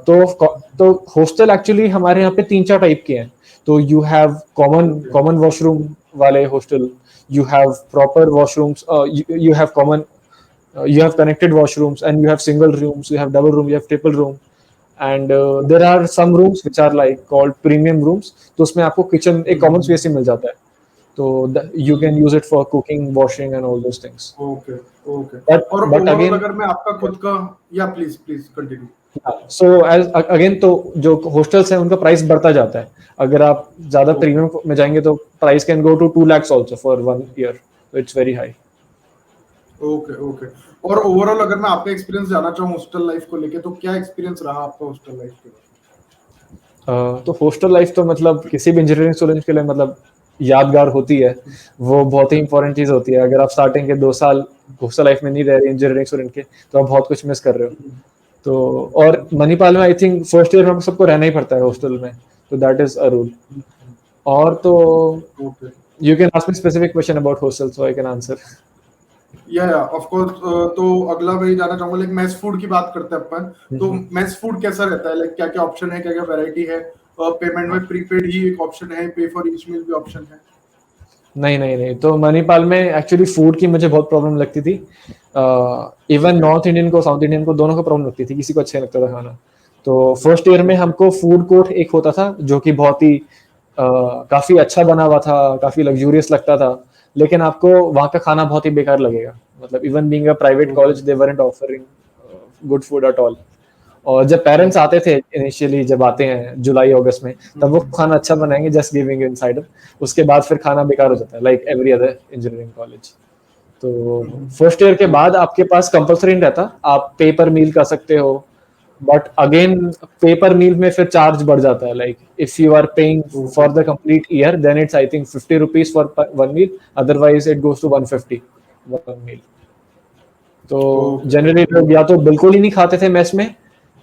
तो हॉस्टल एक्चुअली हमारे यहाँ पे 3-4 टाइप के हैं। तो यू हैव कॉमन वॉशरूम वाले hostel, you have proper washrooms, you have common you have connected washrooms, and you have single rooms, you have double room, you have triple room, and there are some rooms which are like called premium rooms। तो उसमें आपको किचन एक कॉमन स्पेस ही मिल जाता है, तो you can use it for cooking, washing and all those things। Okay okay. but और but ओवरऑल again, अगर मैं आपका खुद का, या please please continue. so as again, तो जो हॉस्टल्स हैं उनका प्राइस बढ़ता जाता है। अगर आप ज्यादा प्रीमियम में जाएंगे तो price can go to 2 lakhs also for 1 year, so it's very high। Okay okay. और ओवरऑल अगर मैं आपका एक्सपीरियंस जानना चाहूँ हॉस्टल लाइफ को लेके, तो क्या एक्सपीरियंस रहा आपका हॉस्टल लाइफ के बाद? तो हॉस्टल लाइफ तो मतलब किसी भी इंजीनियरिंग स्टूडेंट के लिए मतलब यादगार होती है, वो बहुत ही इंपॉर्टेंट चीज होती है। अगर आप स्टार्टिंग के 2 साल हॉस्टल लाइफ में नहीं रह रहे इंजीनियरिंग स्टूडेंट के, तो आप बहुत कुछ मिस कर रहे हो। तो और मणिपाल में आई थिंक फर्स्ट ईयर में सबको रहना ही पड़ता है हॉस्टल में, तो दैट इज अ रूल। और तो okay. You can ask me specific question about hostel, so I can answer. या ऑफ कोर्स। तो अगला वही जानना चाहूंगा, लाइक मेस फूड की बात करते हैं अपन, तो मेस फूड कैसा रहता है? लाइक क्या क्या ऑप्शन है, क्या क्या वैरायटी है? पेमेंट में प्रीपेड ही एक ऑप्शन है, पे फॉर ईच मील भी ऑप्शन है? नहीं नहीं नहीं, तो मणिपाल में एक्चुअली फूड की मुझे बहुत प्रॉब्लम लगती थी। इवन नॉर्थ इंडियन को साउथ इंडियन को दोनों को प्रॉब्लम लगती थी, किसी को अच्छा नहीं लगता था खाना। तो फर्स्ट ईयर में हमको फूड कोर्ट एक होता था जो कि बहुत ही काफी अच्छा बना हुआ था, काफी लग्जूरियस लगता था, लेकिन आपको वहाँ का खाना बहुत ही बेकार लगेगा। मतलब even being a private college they weren't offering good food at all. और जब पेरेंट्स आते थे इनिशियली, जब आते हैं जुलाई अगस्त में, तब वो खाना अच्छा बनाएंगे, जस्ट गिविंग इनसाइडर। उसके बाद फिर खाना बेकार हो जाता है, like every other engineering college. तो फर्स्ट ईयर के बाद आपके पास कंपल्सरी नहीं रहता, आप पेपर मील कर सकते हो, बट अगेन पेपर मील में फिर चार्ज बढ़ जाता है। Like if you are paying for the complete year, then it's I think 50 rupees for 1 meal, otherwise it goes to 150 1 meal. तो जनरली लोग या तो बिल्कुल ही नहीं खाते थे मेस में,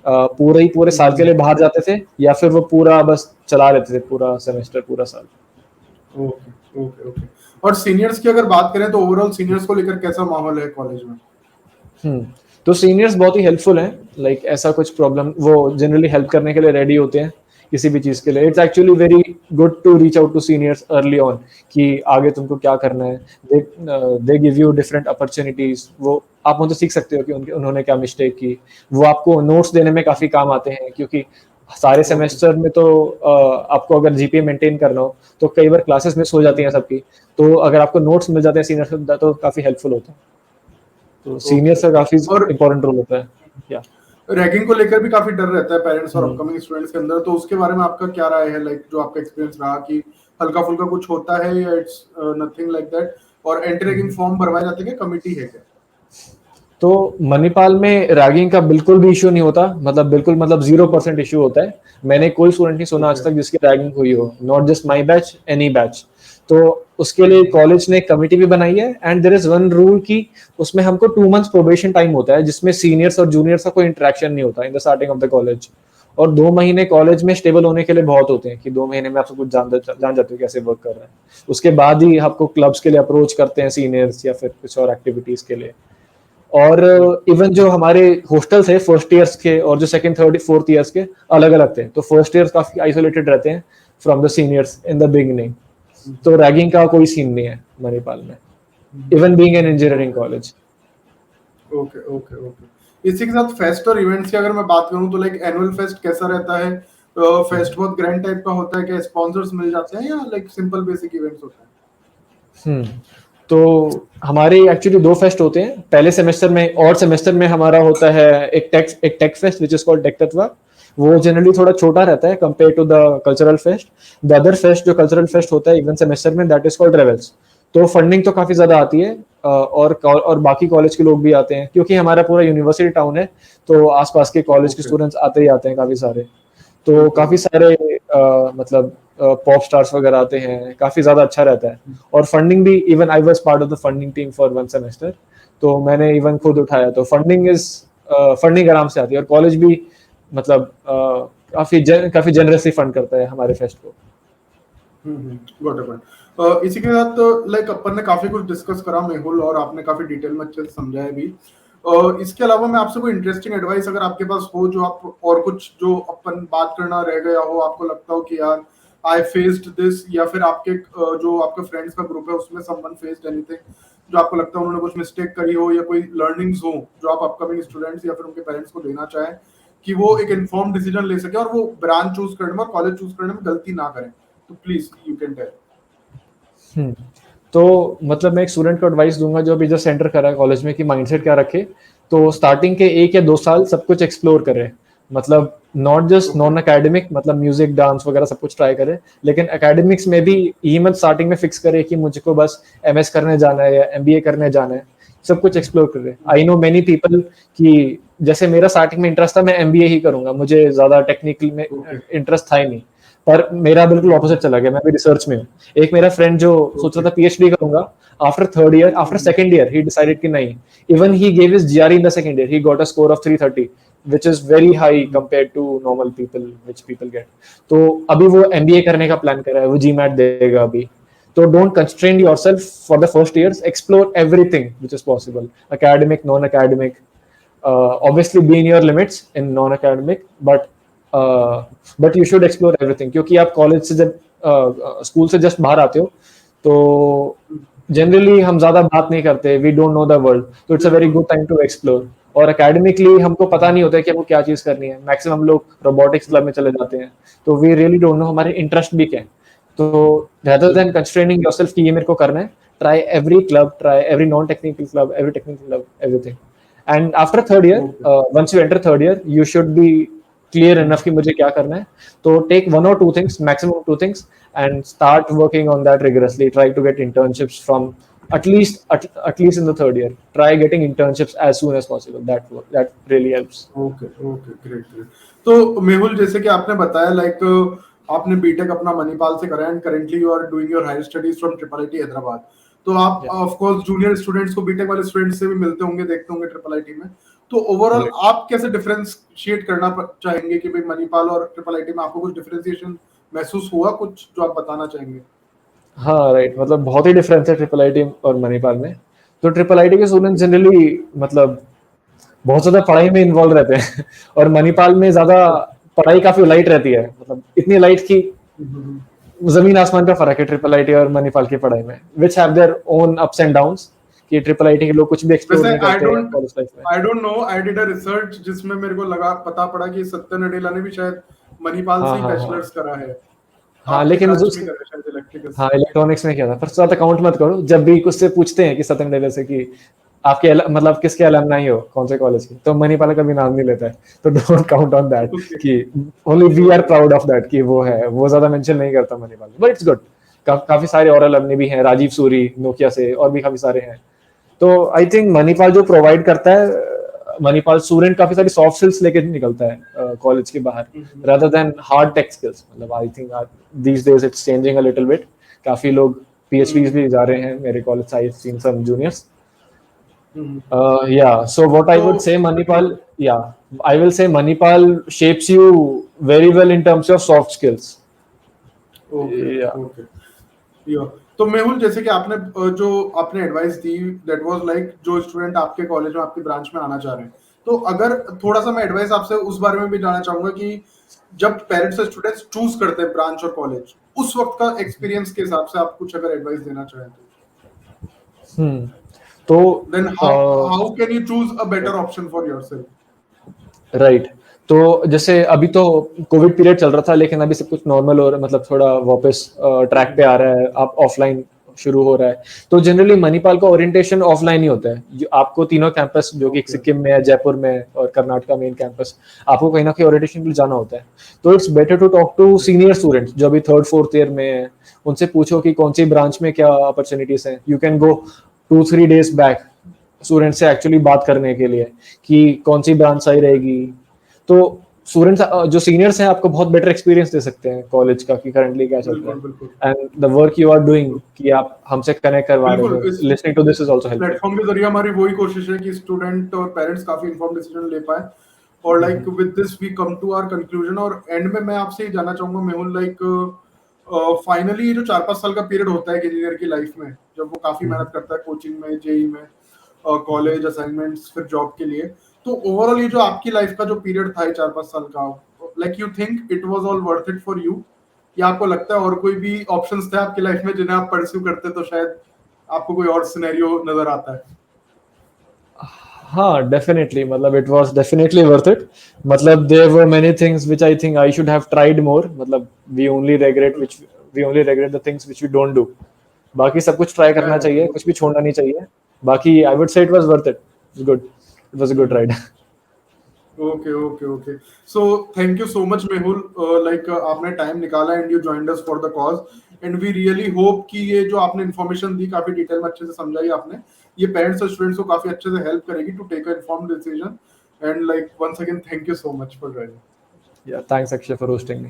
पूरे साल के लिए बाहर जाते थे, या फिर वो पूरा बस चला लेते थे पूरा सेमेस्टर, पूरा साल। Okay okay okay. और सीनियर्स की अगर बात करें, तो ओवरऑल सीनियर्स को लेकर कैसा माहौल है कॉलेज में? तो सीनियर्स बहुत ही हेल्पफुल हैं, लाइक ऐसा कुछ प्रॉब्लम, वो जनरली हेल्प करने के लिए रेडी होते हैं किसी भी चीज के लिए। It's actually very good to reach out to seniors early on कि आगे तुमको क्या करना है। They give you different opportunities, वो आप उनसे सीख सकते हो कि उन्होंने क्या मिस्टेक की। वो आपको नोट्स देने में काफी काम आते हैं, क्योंकि सारे सेमेस्टर में तो आपको अगर जीपीए मेंटेन करना हो तो कई बार क्लासेस मिस हो जाती हैं सबकी, तो अगर आपको नोट्स मिल जाते हैं सीनियर से तो काफी हेल्पफुल होता है। तो सीनियर का काफी और इंपॉर्टेंट रोल होता है। या रैगिंग को लेकर भी काफी डर रहता है पेरेंट्स और अपकमिंग स्टूडेंट्स के अंदर, तो उसके बारे में आपका क्या राय है? लाइक जो आपका एक्सपीरियंस रहा कि हल्का फुल्का कुछ होता है, या इट्स नथिंग लाइक दैट? और एंटी रैगिंग फॉर्म भरवाए जाते हैं, कमिटी है क्या? तो मणिपाल में रैगिंग का बिल्कुल भी इशू नहीं होता, मतलब बिल्कुल, मतलब 0% इशू होता है। मैंने कोई स्टूडेंट नहीं सुना आज तक जिसकी रैगिंग हुई हो, not just my batch, any batch. तो उसके लिए कॉलेज ने कमिटी भी बनाई है, and there is one rule कि उसमें हमको 2 months प्रोबेशन टाइम होता है, जिसमें सीनियर्स और जूनियर्स का कोई इंटरेक्शन नहीं होता in the starting of the college. और 2 महीने कॉलेज में स्टेबल होने के लिए बहुत होते हैं, कि 2 महीने में आप सब कुछ जान जाते हो कैसे वर्क कर रहे हैं। उसके बाद ही आपको क्लब्स के लिए अप्रोच करते हैं सीनियर्स, या फिर कुछ और एक्टिविटीज के लिए। और इवन जो हमारे हॉस्टल थे फर्स्ट ईयर्स के, और जो सेकंड थर्ड फोर्थ ईयर्स के, अलग अलग थे। तो फर्स्ट ईयर्स काफी आइसोलेटेड रहते हैं from the seniors in the beginning. तो रैगिंग का कोई सीन नहीं है मणिपाल में, even being an engineering college. Okay okay okay. इसी के साथ फेस्ट और इवेंट्स की अगर मैं बात करूं, तो लाइक एनुअल फेस्ट कैसा रहता है? फेस्ट बहुत ग्रैंड टाइप का होता है, क्या स्पॉन्सर्स मिल जाते हैं, या लाइक सिंपल बेसिक इवेंट्स होते हैं? तो हमारे एक्चुअली 2 फेस्ट होते हैं पहले सेमेस्टर में, और सेमेस्टर में हमारा होता है एक tech fest which is called tech Tatva. वो जनरली थोड़ा छोटा रहता है compare to the cultural fest. The other fest जो कल्चरल फेस्ट होता है इवन सेमेस्टर में, दैट इज कॉल्ड रेवल्स। तो फंडिंग तो काफी ज्यादा आती है, और बाकी कॉलेज के लोग भी आते हैं, क्योंकि हमारा पूरा यूनिवर्सिटी टाउन है, तो आसपास के कॉलेज के स्टूडेंट्स आते ही आते हैं काफी सारे। तो काफी सारे मतलब पॉप स्टार्स वगैरह आते हैं, काफी ज्यादा अच्छा रहता है। और फंडिंग भी, even I was part of the funding team for 1 semester, तो मैंने इवन खुद उठाया। तो फंडिंग आराम से आती है, और कॉलेज भी मतलब काफी जनरसली फंड करता है हमारे फेस्ट को। Got it. इसी के साथ लाइक अपन ने काफी कुछ डिस्कस करा मेहुल, और आपने काफी डिटेल में अच्छे से समझाया भी। इसके अलावा मैं आपसे कोई इंटरेस्टिंग एडवाइस अगर आपके पास हो, जो आप और कुछ जो अपन बात करना रह गया हो, आपको लगता हो कि यार आई फेस्ड दिस, या फिर आपके जो आपके फ्रेंड्स का ग्रुप है उसमें समवन फेस्ड एनीथिंग, जो आपको लगता है उन्होंने कुछ मिस्टेक करी हो, या कोई लर्निंग्स हो जो आप अपकमिंग स्टूडेंट्स या फिर उनके पेरेंट्स को देना चाहें, कि वो एक इन्फॉर्म डिसीजन ले सके और वो ब्रांच चूज करने में और कॉलेज चूज करने में गलती ना करें, तो प्लीज यू कैन टेल। हम्म, तो मतलब मैं एक स्टूडेंट को एडवाइस दूंगा जो अभी जस्ट एंटर करा है कॉलेज में, कि माइंडसेट क्या रखे। तो स्टार्टिंग के 1 या 2 साल सब कुछ एक्सप्लोर करे, मतलब not just okay. Non academic, मतलब म्यूजिक डांस वगैरह सब कुछ ट्राई करे, लेकिन एकेडमिक्स में भी ये मत स्टार्टिंग में फिक्स करे कि मुझको बस एमएस करने जाना है या एमबीए करने जाना है। सब कुछ एक्सप्लोर करे। आई नो मेनी पीपल कि जैसे मेरा स्टार्टिंग में इंटरेस्ट था मैं एमबीए ही करूंगा, मुझे ज्यादा टेक्निकल में ओके। इंटरेस्ट था ही नहीं, पर मेरा बिल्कुल ऑपोजिट चला गया, मैं भी रिसर्च में हूँ। एक मेरा फ्रेंड जो सोच ओके। रहा था पीएचडी करूंगा, after third year, after second year ही डिसाइडेड कि नहीं, even he gave his GRE in the second year, he got a score of 330, which is very high compared to normal people which people get. तो अभी वो एमबीए करने का प्लान कर रहा है, वो जीमैट देगा अभी। तो don't constrain yourself for the first years, explore everything which is possible, academic, non academic, obviously be in your limits in non academic, but you should explore everything, क्योंकि आप कॉलेज से जब स्कूल से जस्ट बाहर आते हो तो जनरली हम ज्यादा बात नहीं करते, we don't know the world, तो इट्स अ वेरी बिल्कुल। Good time to explore. और एकेडमिकली हमको पता नहीं होता है कि हमको क्या चीज करनी है, मैक्सिमम लोग रोबोटिक्स क्लब में चले जाते हैं, तो वी रियली डोंट नो हमारे इंटरेस्ट भी क्या है। तो rather than constraining yourself कि ये मेरे को करना है, try every club, try every non technical club, every technical club, everything, and after third year, okay. once you enter third year you should be clear enough कि मुझे क्या करना है। तो take 1 or 2 things, maximum 2 things, and start working on that rigorously, try to get internships from at least in the third year, try getting internships as soon as possible, that really helps. Okay. Okay. Great great. तो मेहुल, जैसे कि आपने बताया लाइक आपने बीटेक अपना मणिपाल से करा, and currently you are doing your higher studies from triple IT Hyderabad. तो आप Yeah. Of course junior students को बीटेक वाले स्टूडेंट्स से भी मिलते होंगे, देखते होंगे ट्रिपल आईटी में। तो ओवरऑल Right. आप कैसे डिफरेंशिएट करना चाहेंगे कि भाई मणिपाल और ट्रिपल आईटी में आपको कुछ डिफरेंशिएशन महसूस हुआ, कुछ जो आप बताना चाहेंगे? हाँ राइट, मतलब बहुत ही डिफरेंस है ट्रिपल आईटी और मणिपाल में। तो ट्रिपल आईटी के स्टूडेंट जनरली मतलब बहुत ज्यादा पढ़ाई में इन्वॉल्व रहते हैं और मणिपाल में ज्यादा पढ़ाई काफी लाइट रहती है, मतलब इतनी लाइट कि जमीन आसमान का फर्क है ट्रिपल आईटी और मणिपाल की पढ़ाई में, which have their own ups and downs, कि ट्रिपल आईटी के लोग कुछ भी एक्सप्लोर वैसे नहीं करते हैं कॉलेज लाइफ में। आई don't no, I did a research जिसमें मेरे को लगा, पता पड़ा कि सत्य नडेला ने भी शायद मणिपाल हाँ से ही हाँ हाँ बैचलर्स करा है। हाँ, आपके लेकिन ब्रांच में उसके, करा है शायद, इलेक्ट्रिकल हाँ से। इलेक्ट्रॉनिक्स में किया था, पर ज्यादा काउंट मत करो। जब भी कुछ से पूछते हैं कि सतन डेले से कि आपके मतलब किसके अलमनाई हो, कौन से कॉलेज की, तो मणिपाल का भी नाम नहीं लेता है, तो don't count on that, okay. कि only we are okay. Proud of that कि वो है, वो ज्यादा मेंशन नहीं करता मणिपाल, बट इट्स गुड। काफी सारे और अलमनी भी हैं, राजीव सूरी नोकिया से, और भी काफी सारे हैं। तो आई थिंक मणिपाल जो प्रोवाइड करता है, मणिपाल स्टूडेंट काफी सारी सॉफ्ट स्किल्स लेके निकलता है कॉलेज के बाहर, rather than hard tech skills. मतलब I think these days it's changing a little bit, काफी लोग PhDs भी जा रहे हैं मेरे कॉलेज से, I've seen some juniors. Yeah, so what I तो would say, Manipal, yeah, I will say Manipal shapes you very well in terms of soft skills. Okay. Yeah. Okay. या तो मेहुल, जैसे कि आपने जो आपने advice the, that was like जो स्टूडेंट आपके कॉलेज में आपकी ब्रांच में आना चाह रहे हैं, तो अगर थोड़ा सा मैं एडवाइस आपसे उस बारे में भी जानना चाहूंगा कि जब पेरेंट्स और स्टूडेंट्स चूज करते हैं ब्रांच और कॉलेज, उस वक्त का एक्सपीरियंस के हिसाब से आप कुछ अगर एडवाइस देना चाहें तो Hmm. तो then how can you choose a better option for yourself? Right, तो जैसे अभी तो कोविड पीरियड चल रहा था, लेकिन अभी सब कुछ नॉर्मल हो रहा है, मतलब थोड़ा वापस ट्रैक पे आ रहा है, आप ऑफलाइन शुरू हो रहा है। तो जनरली मणिपाल का ओरिएंटेशन ऑफलाइन ही होता है, जो आपको तीनों कैंपस जो कि ओके। सिक्किम में है, जयपुर में है और कर्नाटका मेन कैंपस, आपको कहीं ना कहीं ओरिएंटेशन के लिए जाना होता है। तो it's better to talk to senior students जो अभी थर्ड फोर्थ ईयर में है, उनसे पूछो कि कौन सी ब्रांच में क्या अपॉर्चुनिटीज हैं। You can go 2-3 days back student से एक्चुअली बात करने के लिए कि कौन सी ब्रांच सही रहेगी। तो स्टूडेंट्स जो सीनियर्स हैं आपको बहुत बेटर एक्सपीरियंस दे सकते हैं कॉलेज का, कि करंटली क्या चल रहा बिल्कुल। बिल्कुल। है, and the work you are doing कि आप हमसे कनेक्ट करवा रहे बिल्कुल। हो, इस listening to this is also helpful. Platform के जरिए हमारी वही कोशिश है कि स्टूडेंट और पेरेंट्स काफी इन्फॉर्म डिसीजन ले पाए। और like with this we come to our conclusion, और एंड में मैं आपसे ये जानना चाहूंगा मेहुल, लाइक फाइनली ये जो 4-5 साल का पीरियड होता है एक इंजीनियर की लाइफ में, जब वो काफी हम्म। मेहनत करता है कोचिंग में, जेई में, कॉलेज असाइनमेंट्स, फिर जॉब के लिए, तो ओवरऑल ये जो आपकी लाइफ का जो पीरियड था 4-5 साल का, like you think it was all worth it for you, या आपको लगता है और कोई भी ऑप्शंस थे आपकी लाइफ में जिन्हें आप परस्यू करते तो शायद आपको कोई और सिनेरियो नजर आता है? हाँ, डेफिनेटली, मतलब it was definitely worth it. मतलब there were many things which I think I should have tried more. मतलब we only regret the things which we don't do. बाकी सब कुछ ट्राई करना चाहिए, कुछ भी छोड़ना नहीं चाहिए। बाकी I would say it was worth it. Good, it was a good ride. Okay okay okay, so thank you so much Mehul, like आपने टाइम निकाला and you joined us for the cause, and we really hope कि ये जो आपने इन्फॉर्मेशन दी काफी डिटेल में अच्छे से समझाई आपने, ये पेरेंट्स और स्टूडेंट्स को काफी अच्छे से हेल्प करेगी to take a informed decision, and like once again thank you so much for joining. Yeah, thanks Akshay for hosting me.